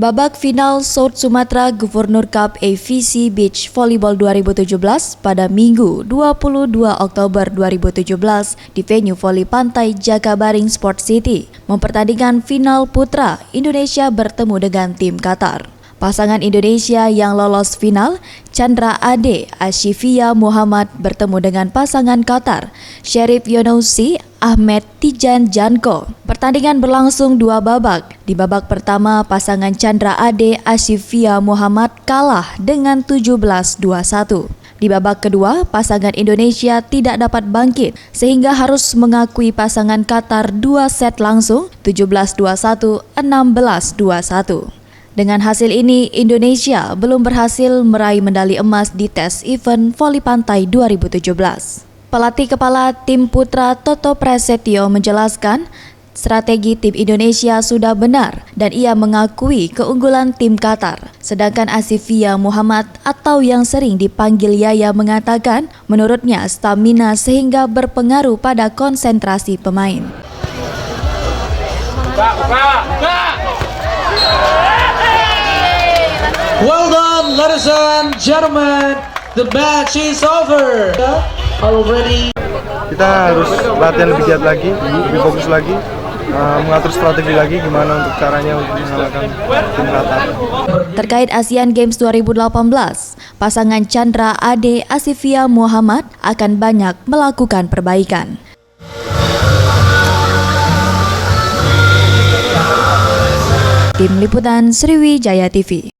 Babak final South Sumatra Governor Cup AVC Beach Volleyball 2017 pada Minggu 22 Oktober 2017 di venue voli pantai Jakabaring Sport City mempertandingkan final putra Indonesia bertemu dengan tim Qatar. Pasangan Indonesia yang lolos final, Chandra Ade Ashifia Muhammad bertemu dengan pasangan Qatar, Syarif Younousi Ahmed Tijan Janko. Pertandingan berlangsung 2 babak. Di babak pertama, pasangan Chandra Ade Ashifia Muhammad kalah dengan 17-21. Di babak kedua, pasangan Indonesia tidak dapat bangkit sehingga harus mengakui pasangan Qatar 2 set langsung 17-21, 16-21. Dengan hasil ini, Indonesia belum berhasil meraih medali emas di tes event voli pantai 2017. Pelatih kepala tim putra Toto Prasetyo menjelaskan, strategi tim Indonesia sudah benar dan ia mengakui keunggulan tim Qatar. Sedangkan Ashifia Muhammad atau yang sering dipanggil Yaya mengatakan, menurutnya stamina sehingga berpengaruh pada konsentrasi pemain. Well done, ladies and gentlemen. The match is over. Already. Kita harus latihan lebih giat lagi, lebih fokus lagi, mengatur strategi lagi gimana untuk caranya untuk mengalahkan tim Qatar. Terkait Asian Games 2018, pasangan Chandra Ade Ashifia Muhammad akan banyak melakukan perbaikan. Tim Liputan Sriwijaya TV.